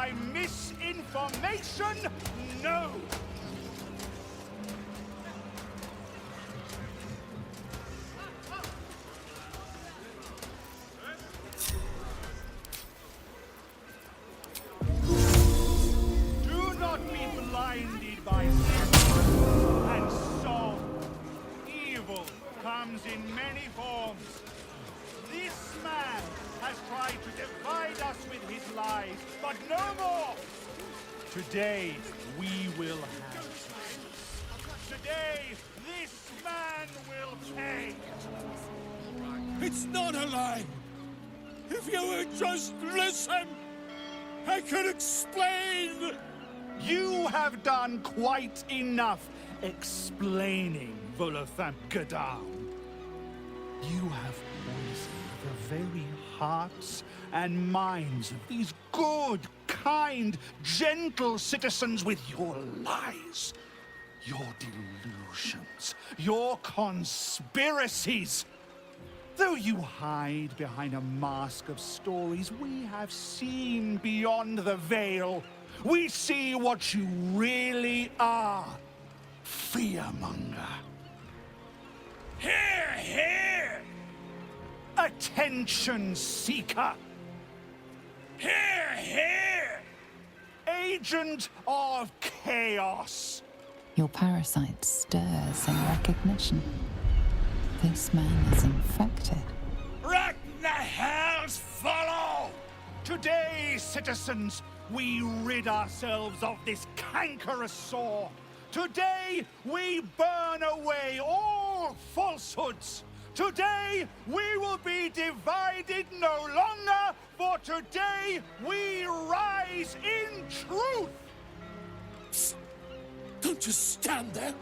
by misinformation? No! Do not be blinded by sin and sorrow. Evil comes in many forms. This man has tried to divide us with his lies, but no more! Today, we will have justice. Today, this man will pay! It's not a lie! If you would just listen, I could explain! You have done quite enough explaining, Volothamp Gadam. You have poisoned the very hearts and minds of these good, kind, gentle citizens with your lies, your delusions, your conspiracies. Though you hide behind a mask of stories, we have seen beyond the veil. We see what you really are. Fearmonger. Here, here! Attention seeker. Here, here! Agent of chaos. Your parasite stirs in recognition. This man is infected. What the hells follow? Today, citizens, we rid ourselves of this cankerous sore. Today, we burn away all falsehoods. Today, we will be divided no longer, for today, we rise in truth. Psst. Don't just stand there.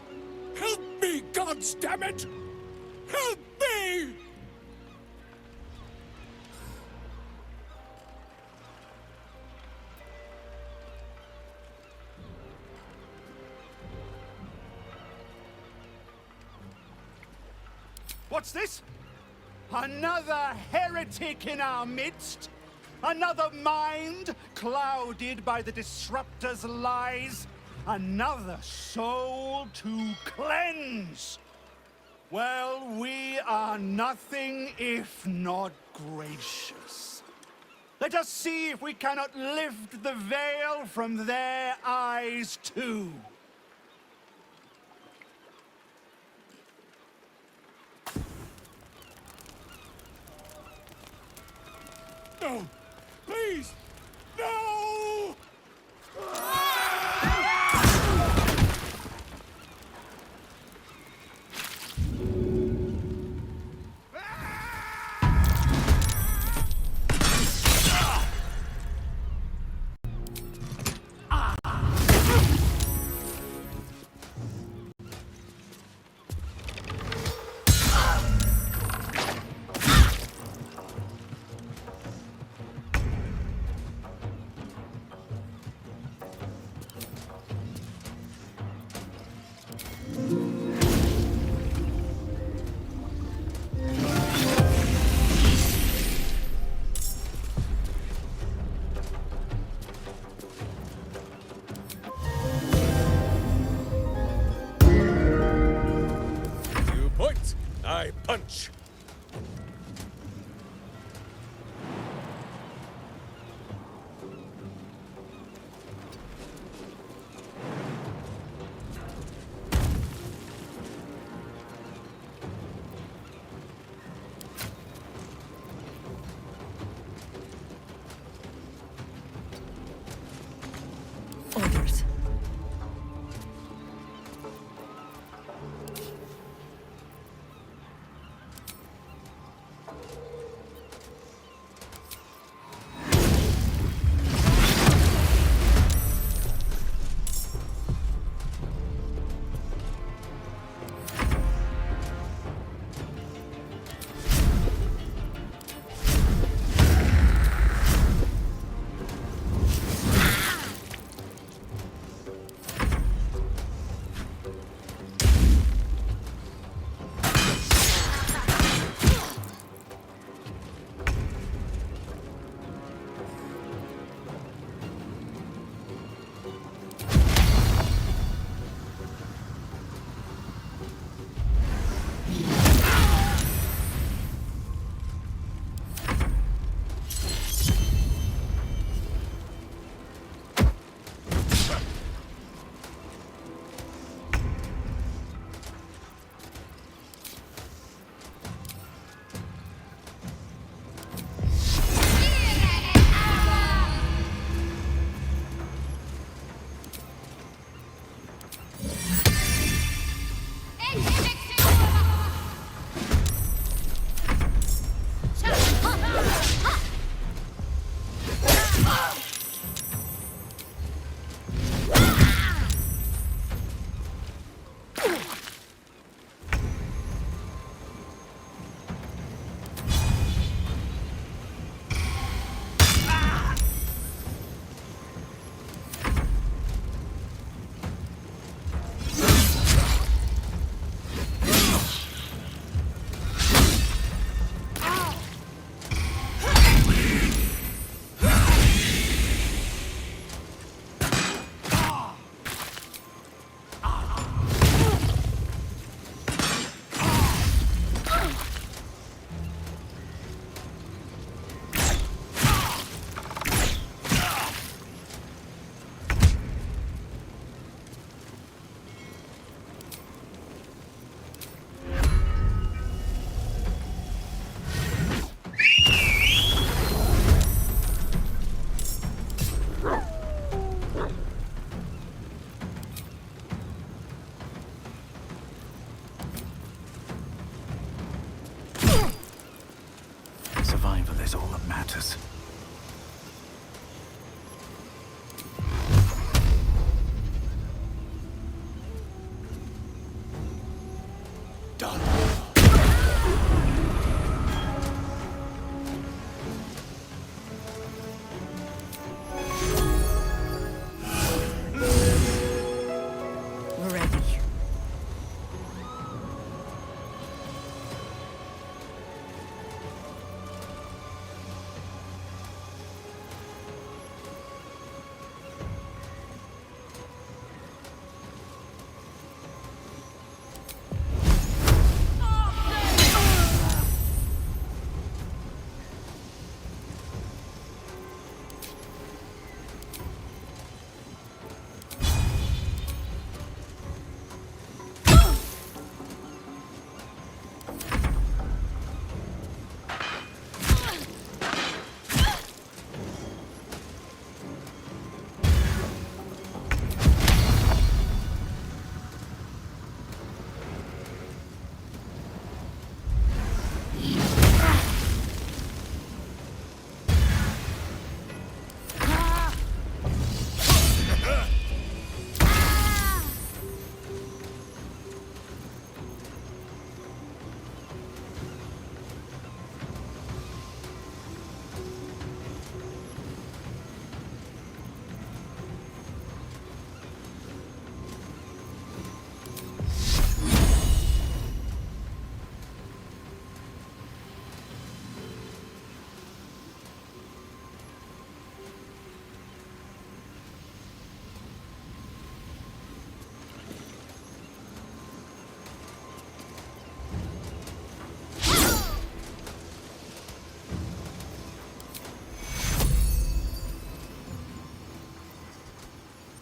Help me, goddammit! Help me! What's this? Another heretic in our midst? Another mind clouded by the disruptor's lies? Another soul to cleanse? Well, we are nothing if not gracious. Let us see if we cannot lift the veil from their eyes too. No! Please! No! I punch. Orders.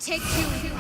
take you.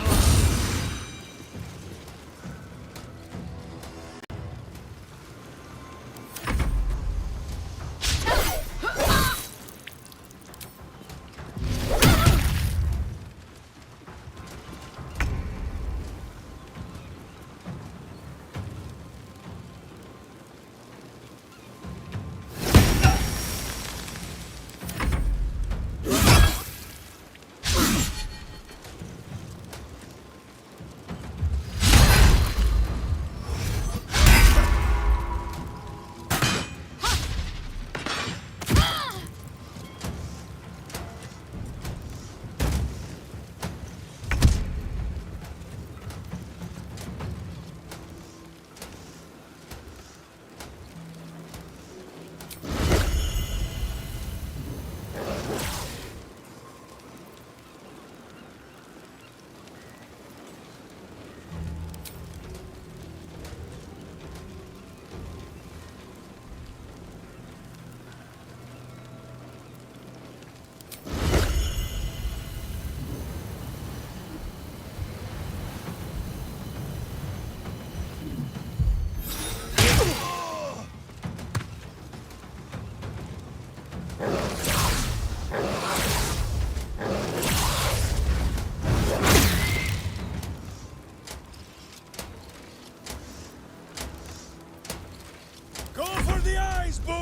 Go for the eyes, Boo!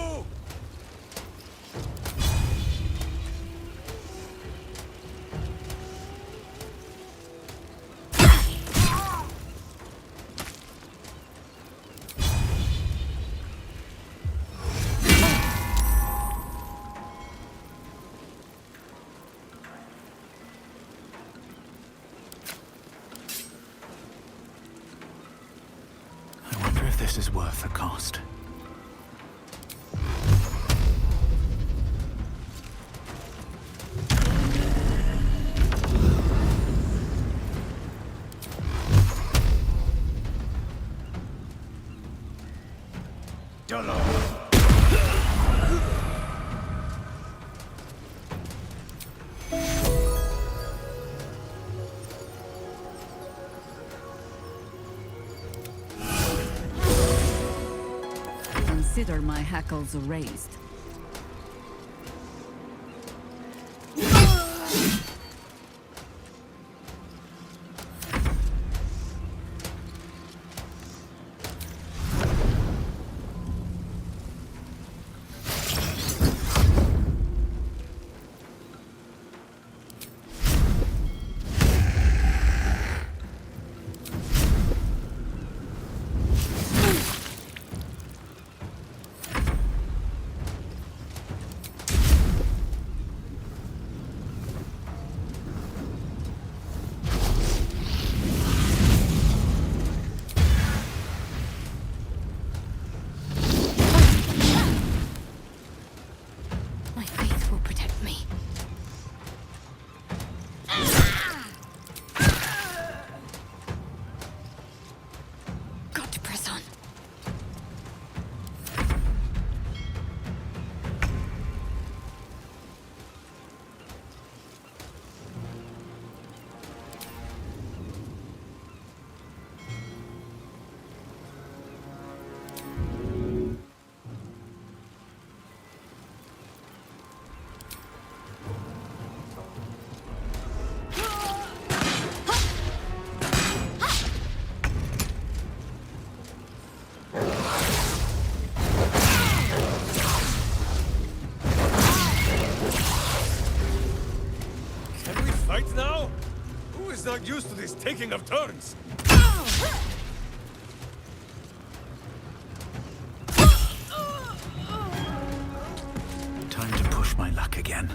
I wonder if this is worth the cost. Consider my hackles raised. My faith will protect me. Got to press on. Can we fight now? Who is not used to this taking of turns? Time to push my luck again.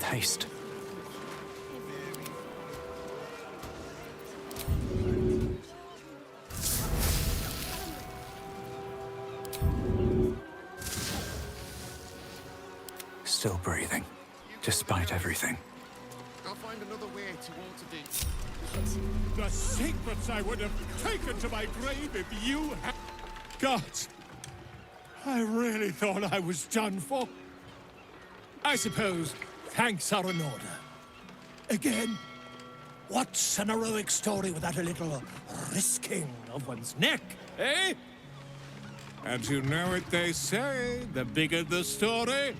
with haste. Still breathing, despite everything. I'll find another way towards the ditch. The secrets I would have taken to my grave if you had... Gods! I really thought I was done for. I suppose thanks are in order. Again, what's an heroic story without a little risking of one's neck, eh? And you know what they say, the bigger the story,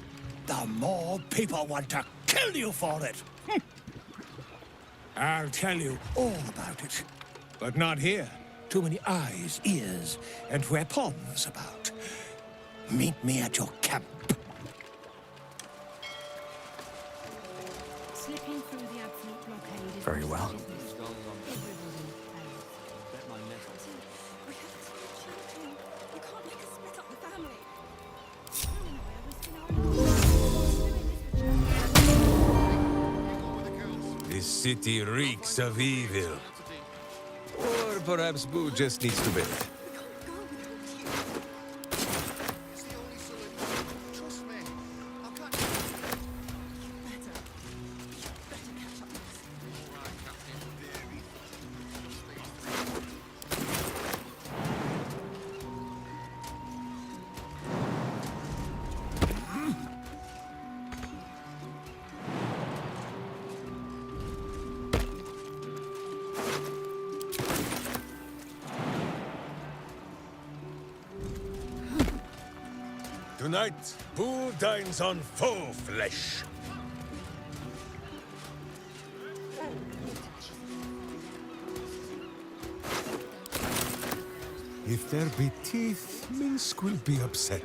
the more people want to kill you for it. I'll tell you all about it. But not here. Too many eyes, ears, and weapons about. Meet me at your camp. Slipping through the absolute blockade is Very well. This city reeks of evil. Or perhaps Boo just needs to bed. It's the only solution. Trust me. I'll catch you. Better catch up with us. All right, Captain. Tonight, Boo dines on faux flesh. If there be teeth, Minsk will be upset.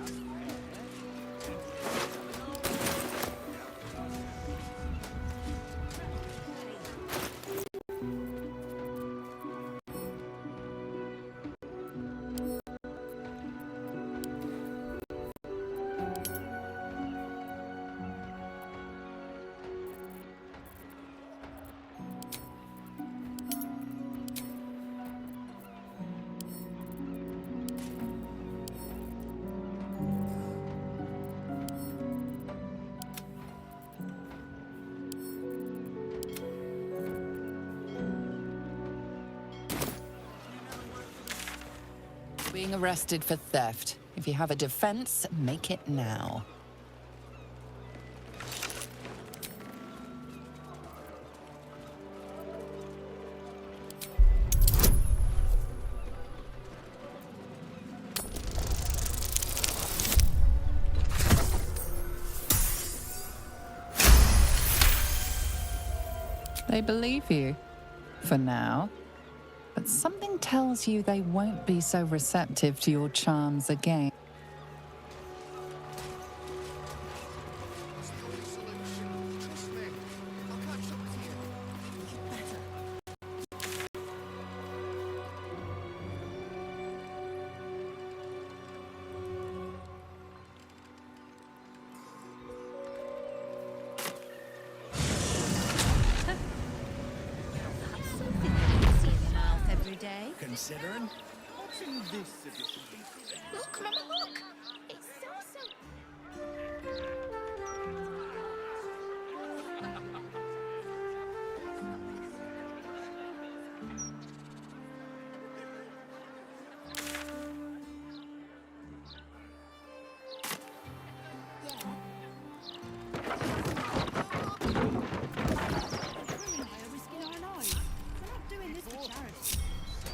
Being arrested for theft. If you have a defense, make it now. They believe you. For now. But something tells you they won't be so receptive to your charms again. It's the only solution. Trust me. I'll catch up with you. Better. Considering? What's in this edition? Look, Mama, look! It's so...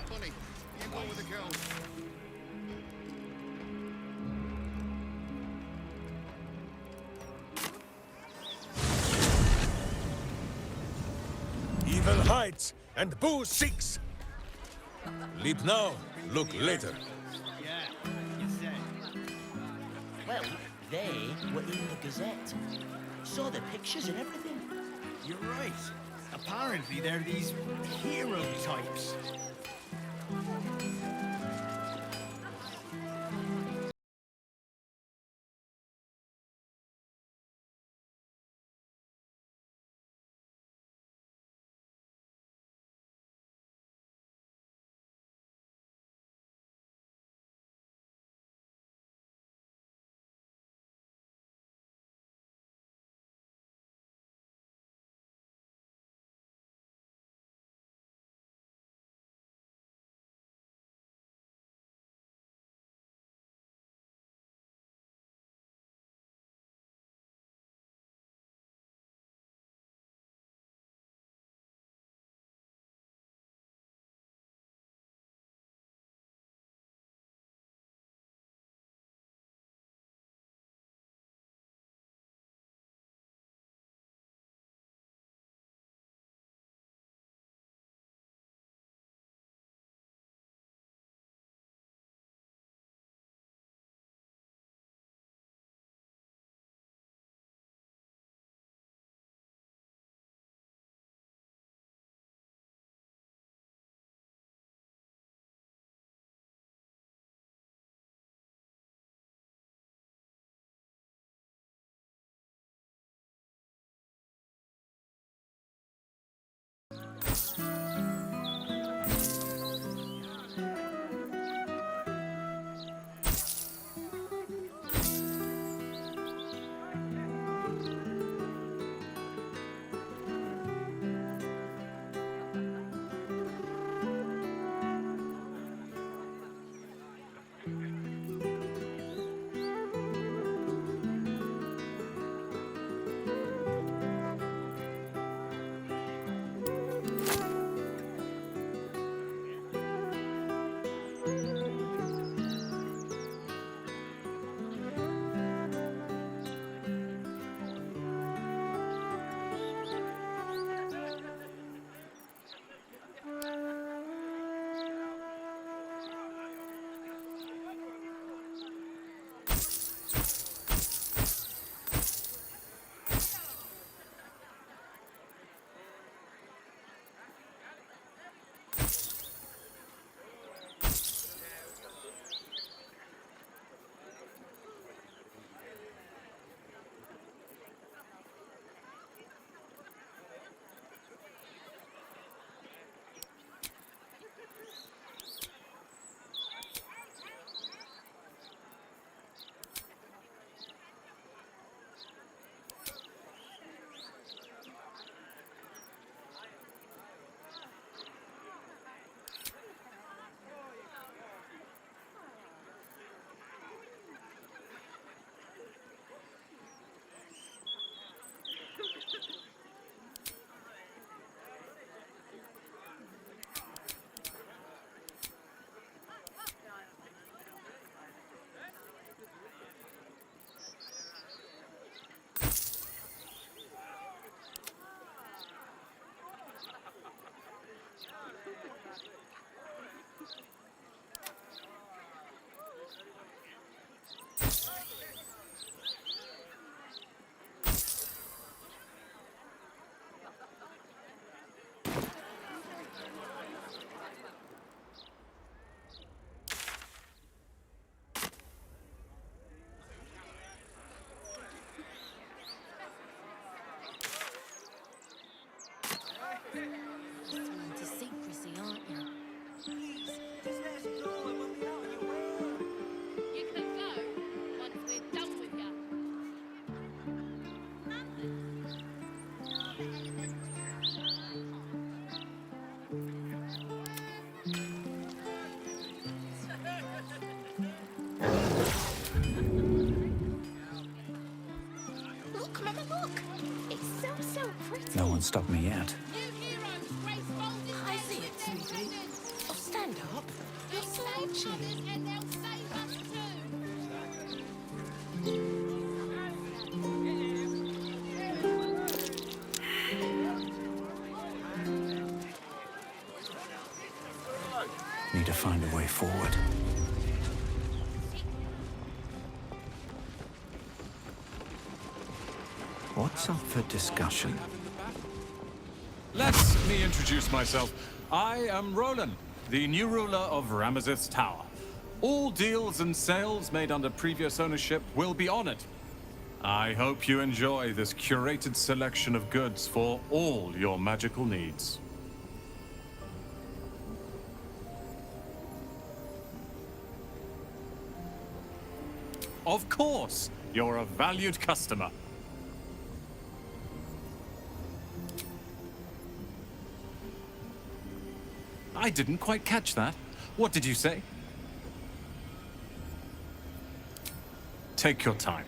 Bunny, you go with the girls. Evil hides, and Boo seeks. Leap now, look later. Yeah, you said. Well, they were in the Gazette. Saw the pictures and everything. You're right. Apparently they're these hero types. won't stop me yet. I see it, sweetie. Oh, stand up. You're slouching. And they'll save us too. Need to find a way forward. What's up for discussion? Let me introduce myself. I am Roland, the new ruler of Ramazith's Tower. All deals and sales made under previous ownership will be honored. I hope you enjoy this curated selection of goods for all your magical needs. Of course, you're a valued customer. I didn't quite catch that. What did you say? Take your time.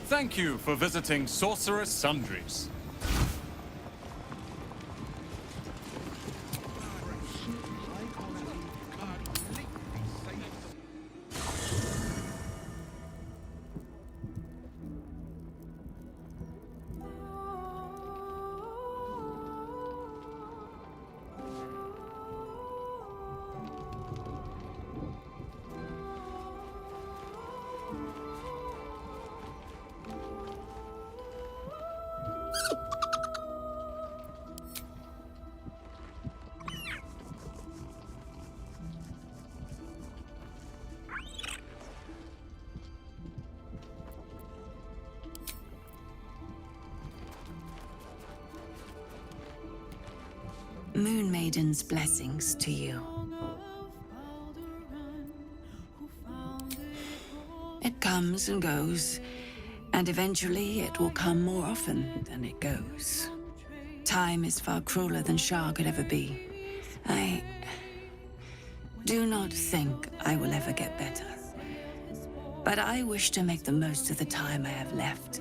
Thank you for visiting Sorcerer's Sundries. Moon Maiden's blessings to you. It comes and goes, and eventually it will come more often than it goes. Time is far crueler than Shah could ever be. I do not think I will ever get better. But I wish to make the most of the time I have left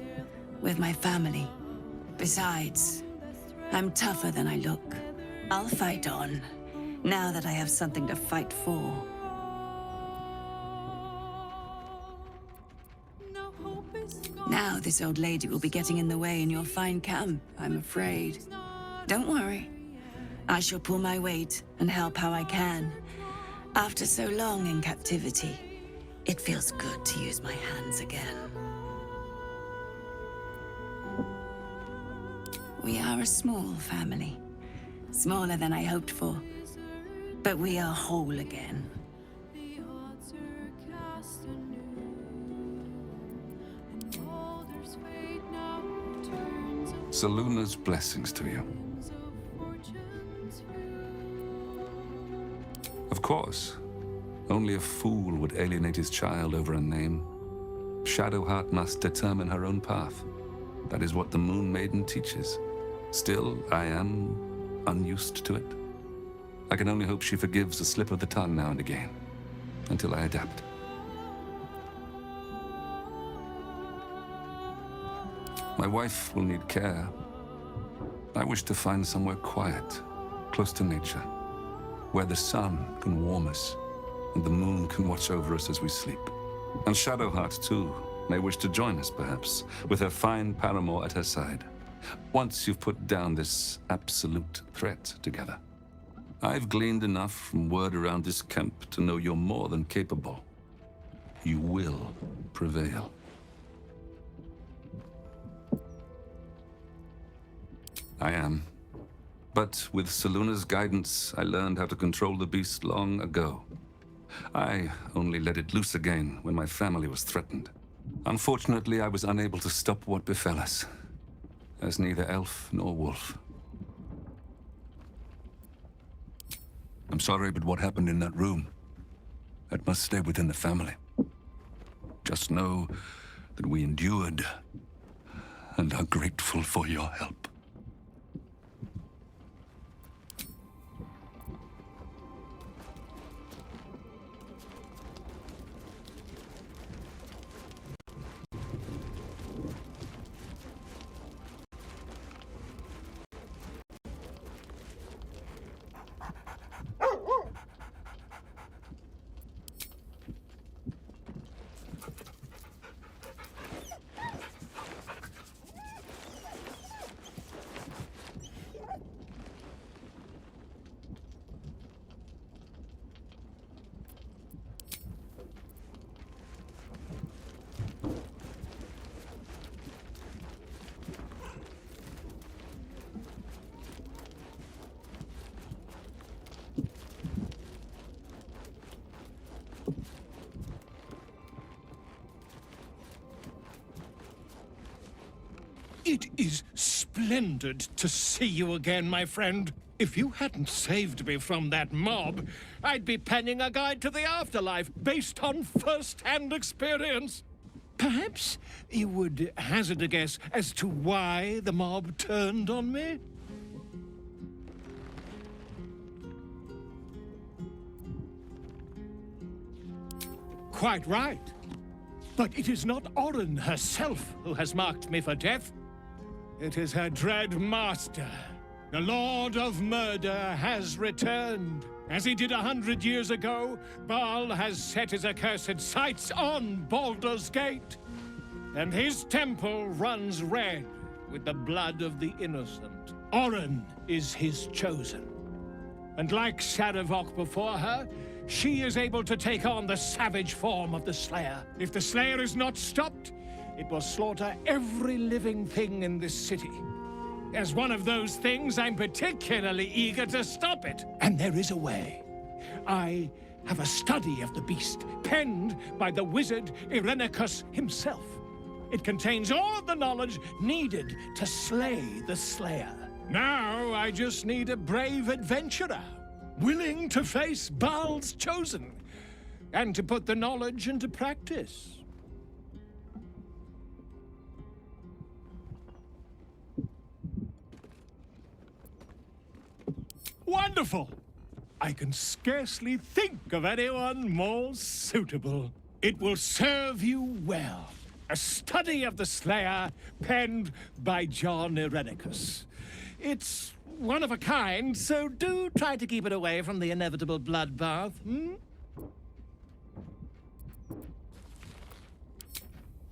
with my family. Besides, I'm tougher than I look. I'll fight on, now that I have something to fight for. Now this old lady will be getting in the way in your fine camp, I'm afraid. Don't worry. I shall pull my weight and help how I can. After so long in captivity, it feels good to use my hands again. We are a small family. Smaller than I hoped for. But we are whole again. Seluna's blessings to you. Of course. Only a fool would alienate his child over a name. Shadowheart must determine her own path. That is what the Moon Maiden teaches. Still, I am unused to it. I can only hope she forgives a slip of the tongue now and again, until I adapt. My wife will need care. I wish to find somewhere quiet, close to nature, where the sun can warm us and the moon can watch over us as we sleep. And Shadowheart, too, may wish to join us, perhaps, with her fine paramour at her side. Once you've put down this absolute threat together. I've gleaned enough from word around this camp to know you're more than capable. You will prevail. I am. But with Seluna's guidance, I learned how to control the beast long ago. I only let it loose again when my family was threatened. Unfortunately, I was unable to stop what befell us, as neither elf nor wolf. I'm sorry, but what happened in that room, that must stay within the family. Just know that we endured and are grateful for your help. It is splendid to see you again, my friend. If you hadn't saved me from that mob, I'd be penning a guide to the afterlife based on first-hand experience. Perhaps you would hazard a guess as to why the mob turned on me? Quite right. But it is not Orin herself who has marked me for death. It is her dread master. The Lord of Murder has returned. As he did 100 years ago, Baal has set his accursed sights on Baldur's Gate. And his temple runs red with the blood of the innocent. Orin is his chosen. And like Shadowheart before her, she is able to take on the savage form of the Slayer. If the Slayer is not stopped, it will slaughter every living thing in this city. As one of those things, I'm particularly eager to stop it. And there is a way. I have a study of the beast, penned by the wizard Irenicus himself. It contains all of the knowledge needed to slay the Slayer. Now I just need a brave adventurer, willing to face Baal's chosen, and to put the knowledge into practice. Wonderful! I can scarcely think of anyone more suitable. It will serve you well. A study of the Slayer, penned by John Irenicus. It's one of a kind, so do try to keep it away from the inevitable bloodbath,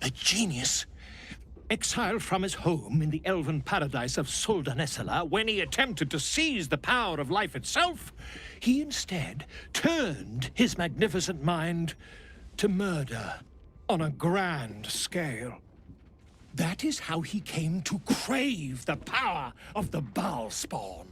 A genius. Exiled from his home in the elven paradise of Soldanessala, when he attempted to seize the power of life itself, he instead turned his magnificent mind to murder on a grand scale. That is how he came to crave the power of the Baal spawn.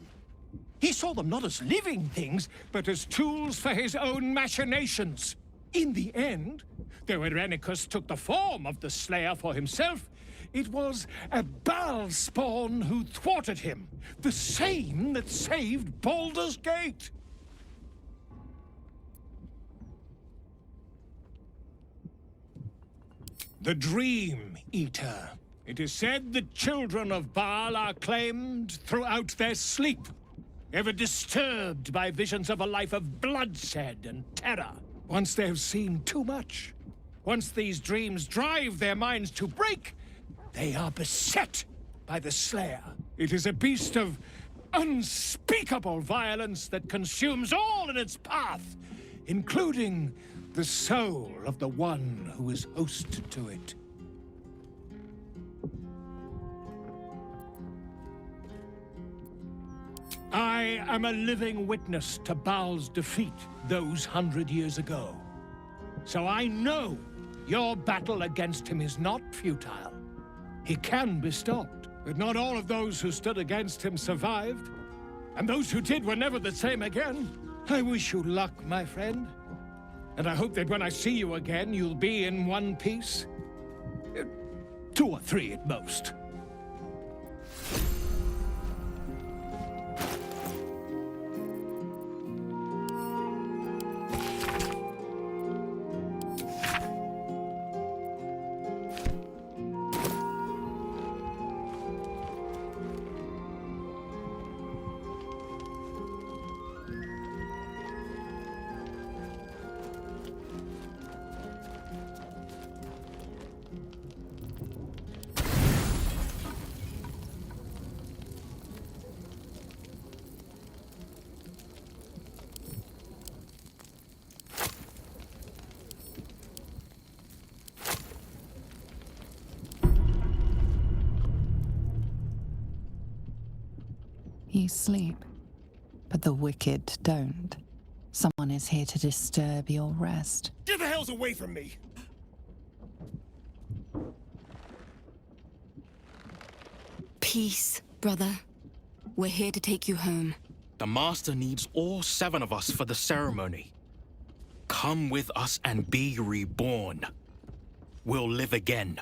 He saw them not as living things, but as tools for his own machinations. In the end, though Irenicus took the form of the Slayer for himself, it was a Baal spawn who thwarted him, the same that saved Baldur's Gate. the Dream Eater. It is said the children of Baal are claimed throughout their sleep, ever disturbed by visions of a life of bloodshed and terror. Once they have seen too much, once these dreams drive their minds to break, they are beset by the Slayer. It is a beast of unspeakable violence that consumes all in its path, including the soul of the one who is host to it. I am a living witness to Baal's defeat those 100 years ago. So I know your battle against him is not futile. He can be stopped, but not all of those who stood against him survived. And those who did were never the same again. I wish you luck, my friend. And I hope that when I see you again, you'll be in one piece. 2 or 3 at most. You sleep, but the wicked don't. Someone is here to disturb your rest. Get the hells away from me! Peace, brother. We're here to take you home. The Master needs all 7 of us for the ceremony. Come with us and be reborn. We'll live again.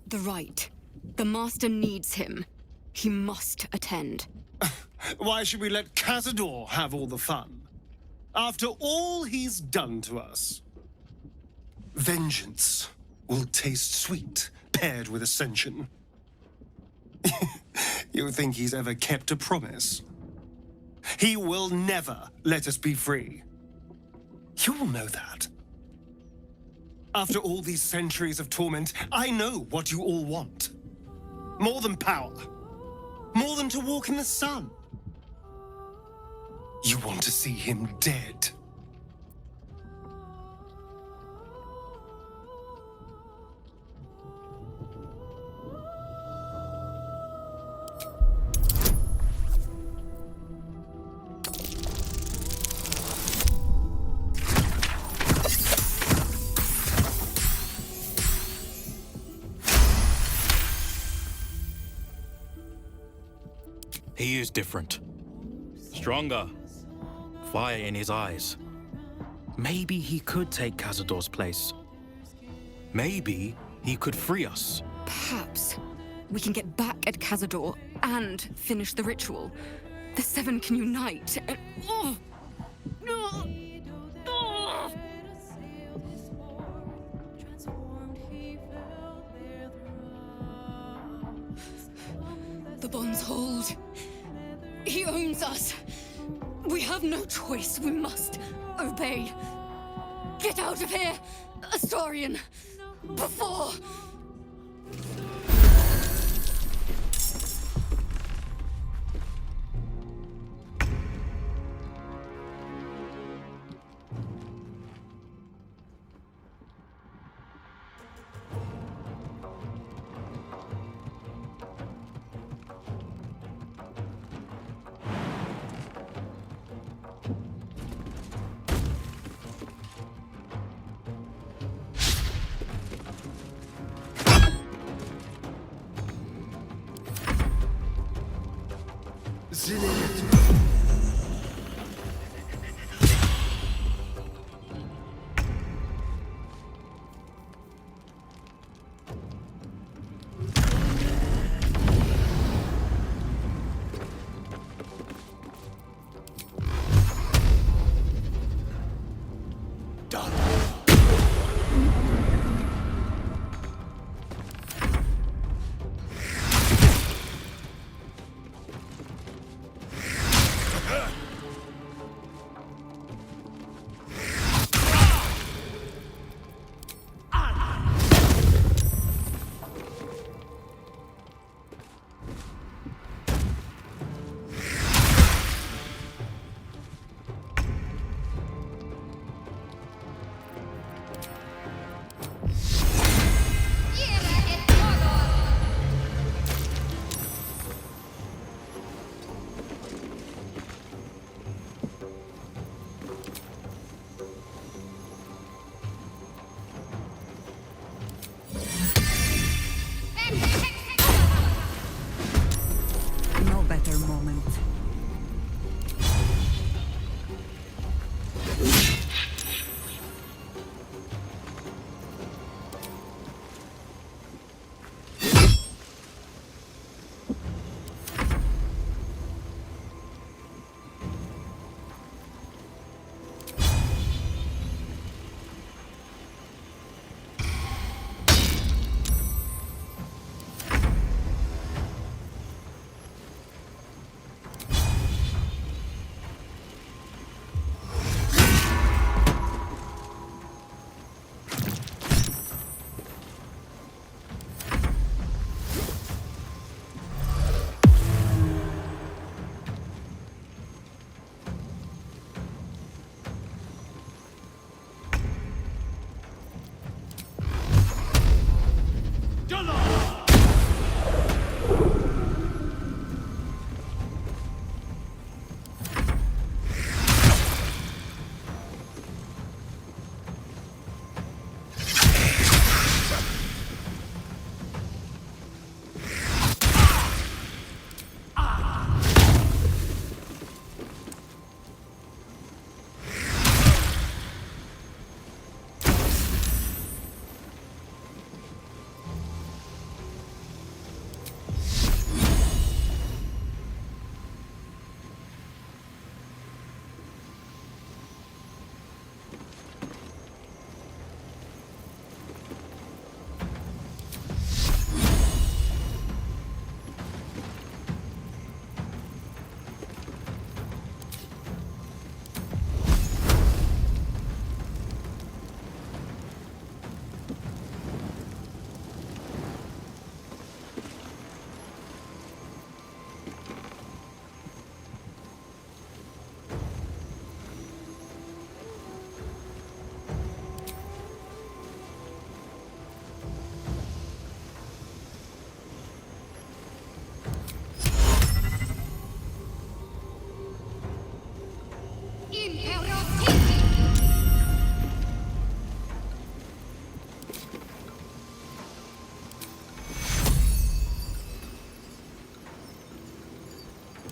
The rite. The Master needs him. He must attend. Why should we let Cazador have all the fun? After all he's done to us. Vengeance will taste sweet, paired with ascension. You think he's ever kept a promise? He will never let us be free. You will know that. After all these centuries of torment, I know what you all want. More than power. More than to walk in the sun. You want to see him dead. He is different. Stronger. Fire in his eyes. Maybe he could take Cazador's place. Maybe he could free us. Perhaps we can get back at Cazador and finish the ritual. The 7 can unite and... The bonds hold. He owns us. We have no choice. We must obey. Get out of here, Astarion, before...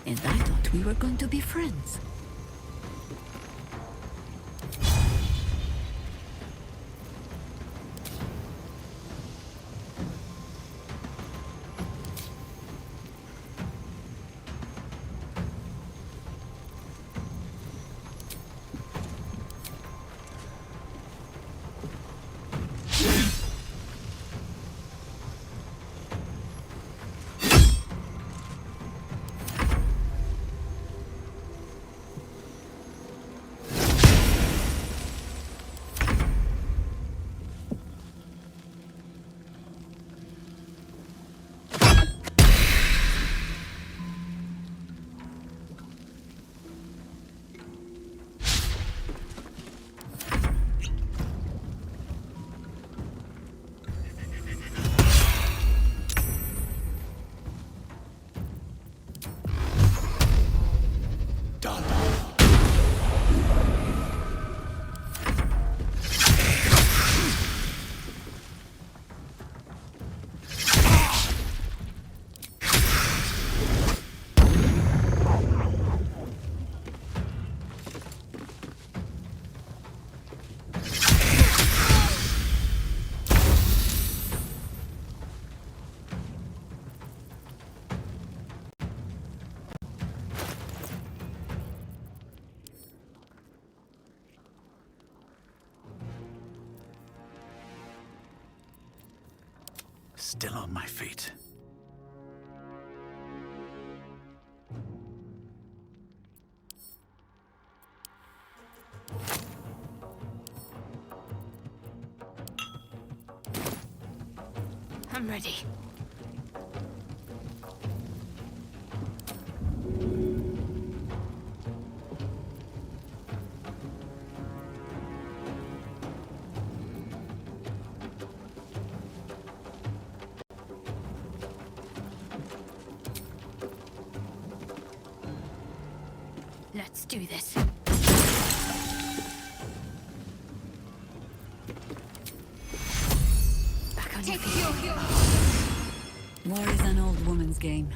And I thought we were going to be friends. Still on my feet. I'm ready. Let's do this. Back on your feet. War is an old woman's game.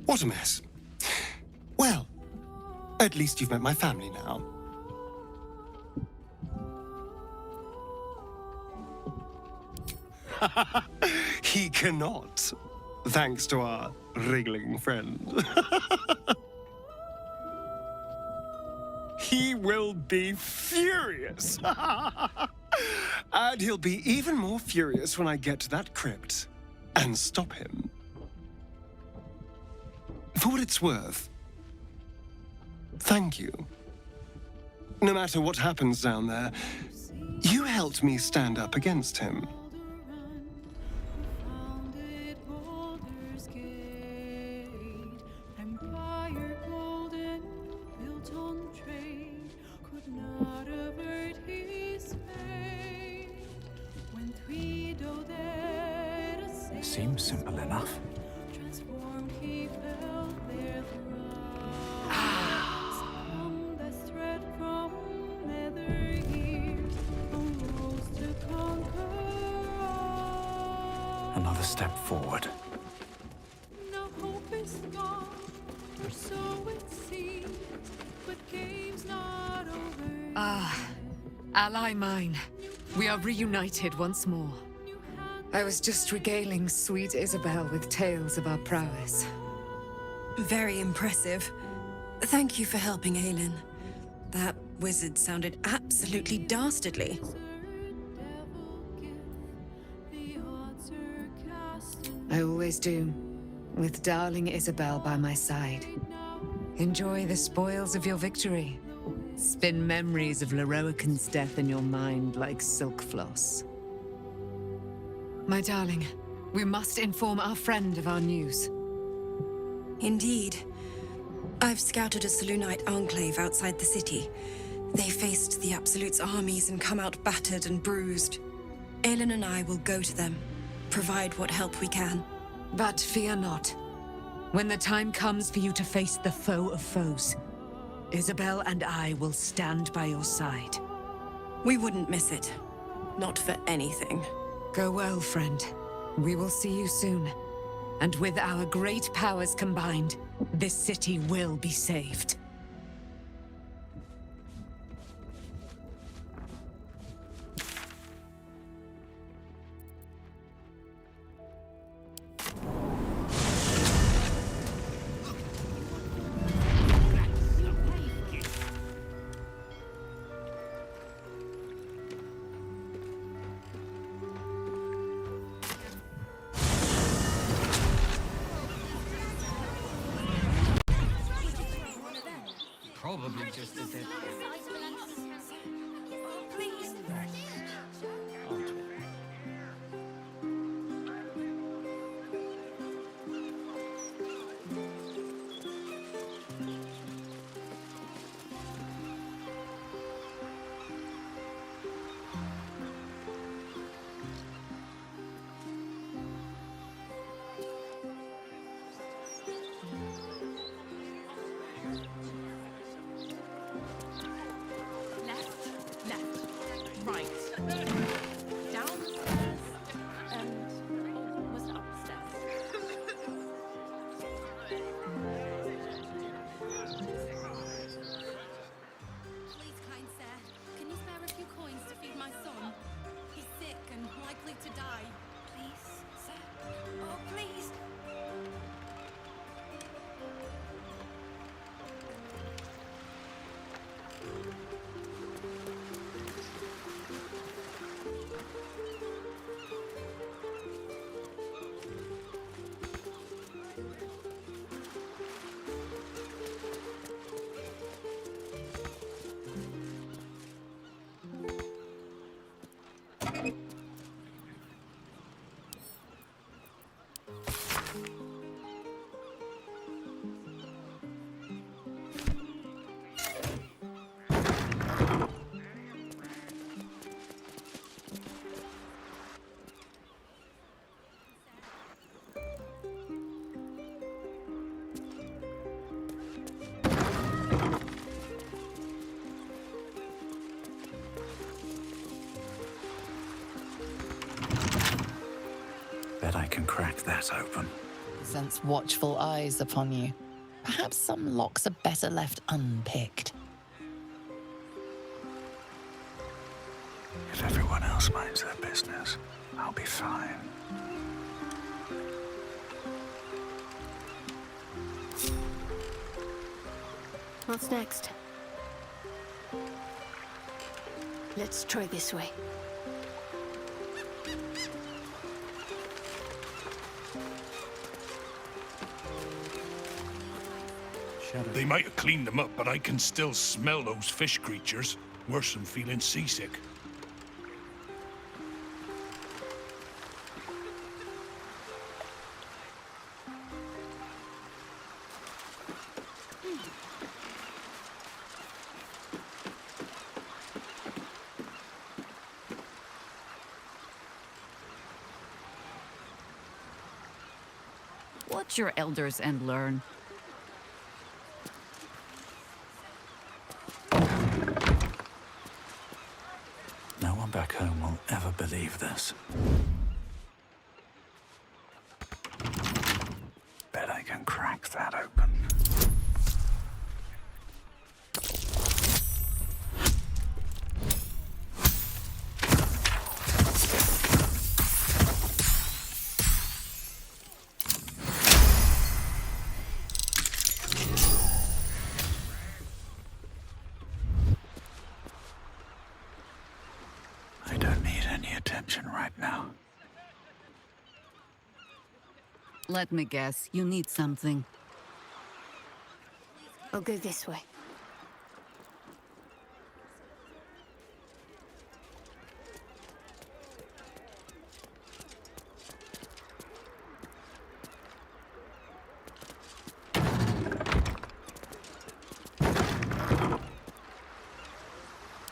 What a mess. Well, at least you've met my family now. He cannot, thanks to our wriggling friend. He will be furious. And he'll be even more furious when I get to that crypt and stop him. For what it's worth, thank you. No matter what happens down there, you helped me stand up against him. Seems simple enough. Another step forward. No hope is gone, or so it seems, but game's not over. Ah, ally mine. We are reunited once more. I was just regaling sweet Isabel with tales of our prowess. Very impressive. Thank you for helping Aelin. That wizard sounded absolutely dastardly. I always do, with darling Isabel by my side. Enjoy the spoils of your victory. Spin memories of Leroican's death in your mind like silk floss. My darling, we must inform our friend of our news. Indeed. I've scouted a Selûnite enclave outside the city. They faced the Absolute's armies and come out battered and bruised. Aelin and I will go to them, provide what help we can. But fear not. When the time comes for you to face the foe of foes, Isabel and I will stand by your side. We wouldn't miss it. Not for anything. Go well, friend. We will see you soon. And with our great powers combined, this city will be saved. Probably just as if... Right. Downstairs and was it upstairs? Please, kind sir, can you spare a few coins to feed my son? He's sick and likely to die. Please, sir. Oh, please. Bet I can crack that open. Sense watchful eyes upon you. Perhaps some locks are better left unpicked. If everyone else minds their business, I'll be fine. What's next? Let's try this way. They might have cleaned them up, but I can still smell those fish creatures. Worse than feeling seasick. Watch your elders and learn. No one back home will ever believe this. Bet I can crack that open. attention right now. Let me guess, you need something. I'll go this way.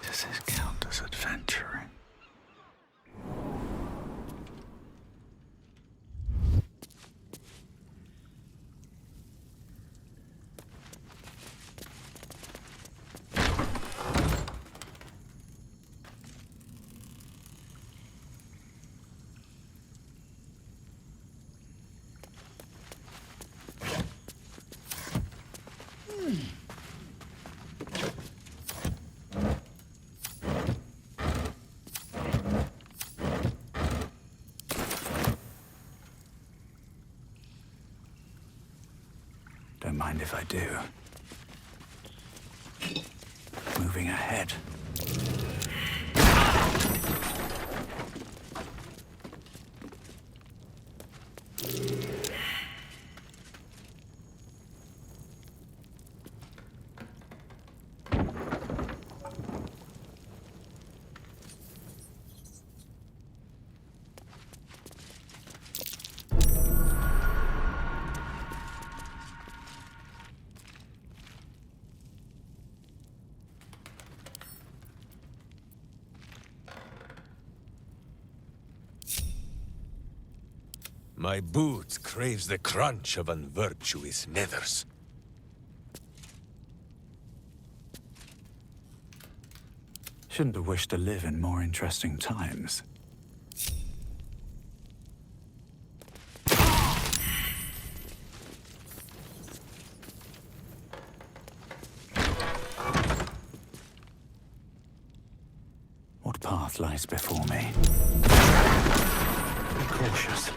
Does this count as adventuring? Don't mind if I do. Moving ahead. My boot craves the crunch of unvirtuous nethers. Shouldn't have wished to live in more interesting times. What path lies before me? Be cautious.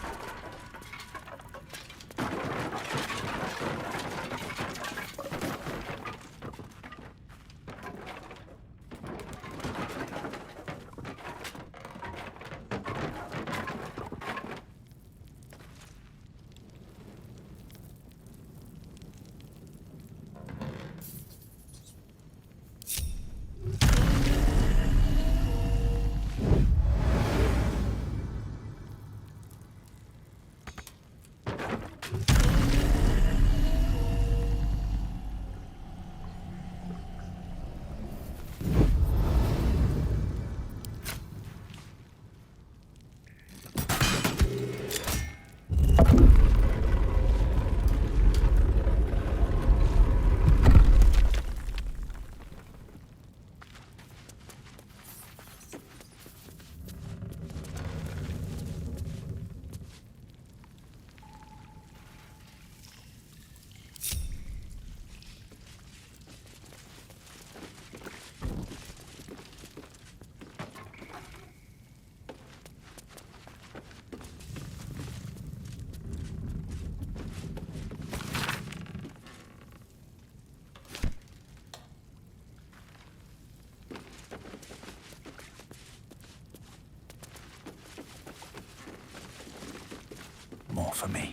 More for me.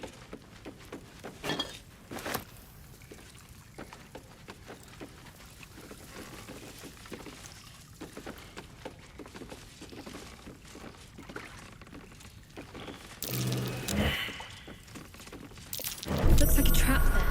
Looks like a trap there.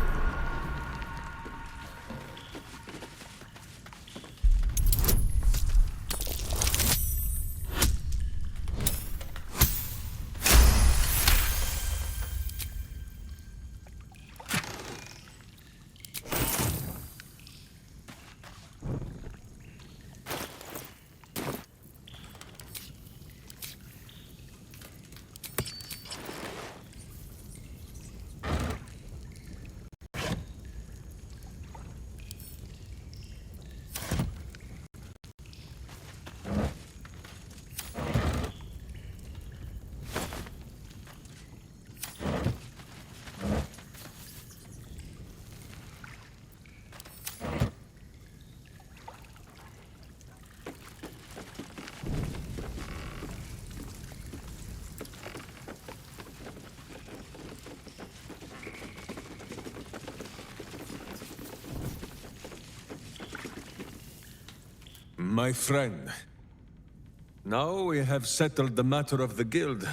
My friend, now we have settled the matter of the guild.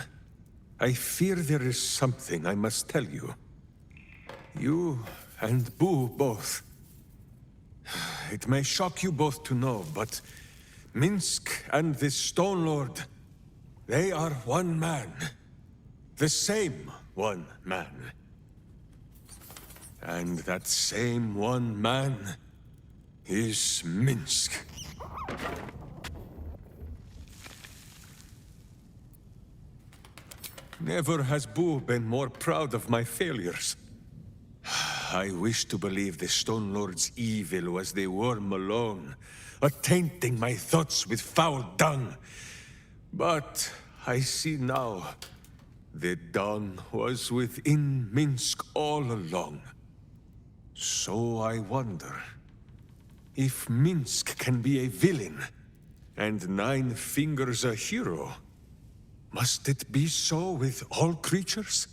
I fear there is something I must tell you. You and Boo both. It may shock you both to know, but Minsk and this Stone Lord, they are one man. The same one man. And that same one man is Minsk. Never has Boo been more proud of my failures. I wish to believe the Stone Lord's evil was the worm alone, attainting my thoughts with foul dung. But I see now, the dawn was within Minsk all along. So I wonder, if Minsk can be a villain, and Nine Fingers a hero, must it be so with all creatures?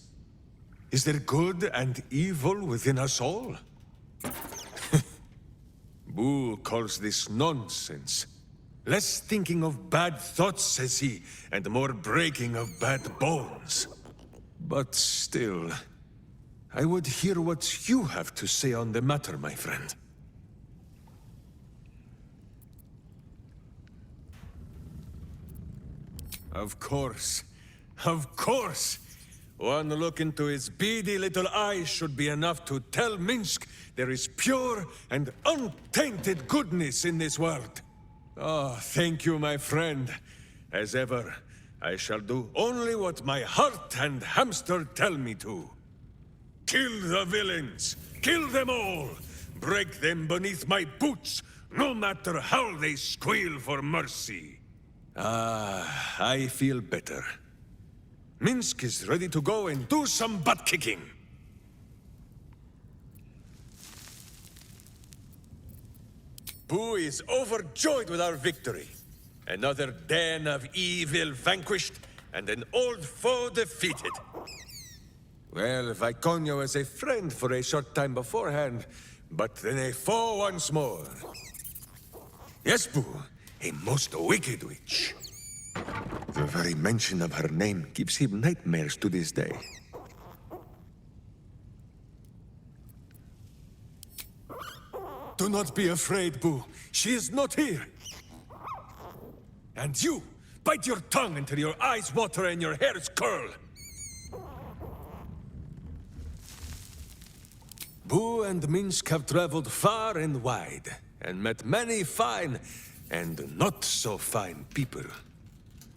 Is there good and evil within us all? Boo calls this nonsense. Less thinking of bad thoughts, says he, and more breaking of bad bones. But still, I would hear what you have to say on the matter, my friend. Of course. Of course! One look into his beady little eyes should be enough to tell Minsk there is pure and untainted goodness in this world. Oh, thank you, my friend. As ever, I shall do only what my heart and hamster tell me to. Kill the villains! Kill them all! Break them beneath my boots, no matter how they squeal for mercy. Ah, I feel better. Minsk is ready to go and do some butt-kicking. Boo is overjoyed with our victory. Another den of evil vanquished, and an old foe defeated. Well, Viconio was a friend for a short time beforehand, but then a foe once more. Yes, Boo, a most wicked witch. The very mention of her name gives him nightmares to this day. Do not be afraid, Boo. She is not here. And you, bite your tongue until your eyes water and your hairs curl. Boo and Minsk have traveled far and wide, and met many fine and not so fine people.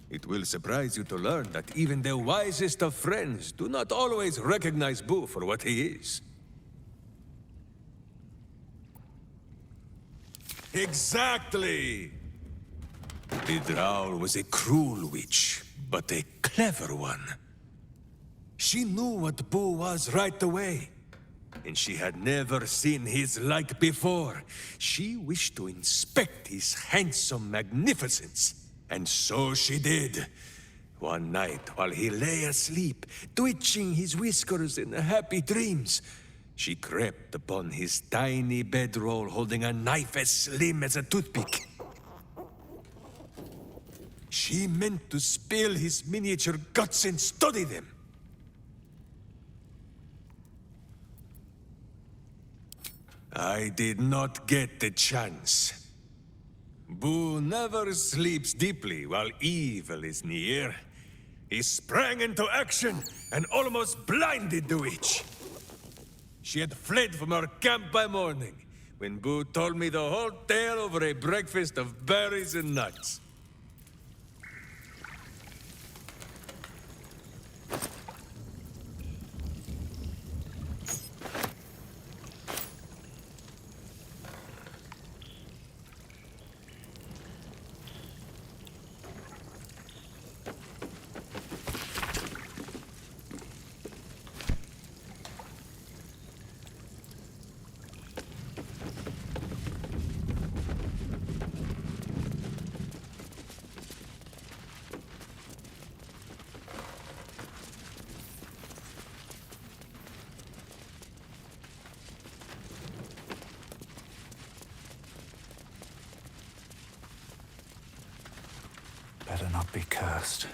It will surprise you to learn that even the wisest of friends do not always recognize Boo for what he is. Exactly! The Drow was a cruel witch, but a clever one. She knew what Boo was right away, and she had never seen his like before. She wished to inspect his handsome magnificence, and so she did. One night, while he lay asleep, twitching his whiskers in happy dreams, she crept upon his tiny bedroll holding a knife as slim as a toothpick. She meant to spill his miniature guts and study them. I did not get the chance. Boo never sleeps deeply while evil is near. He sprang into action and almost blinded the witch. She had fled from our camp by morning, when Boo told me the whole tale over a breakfast of berries and nuts. be cursed.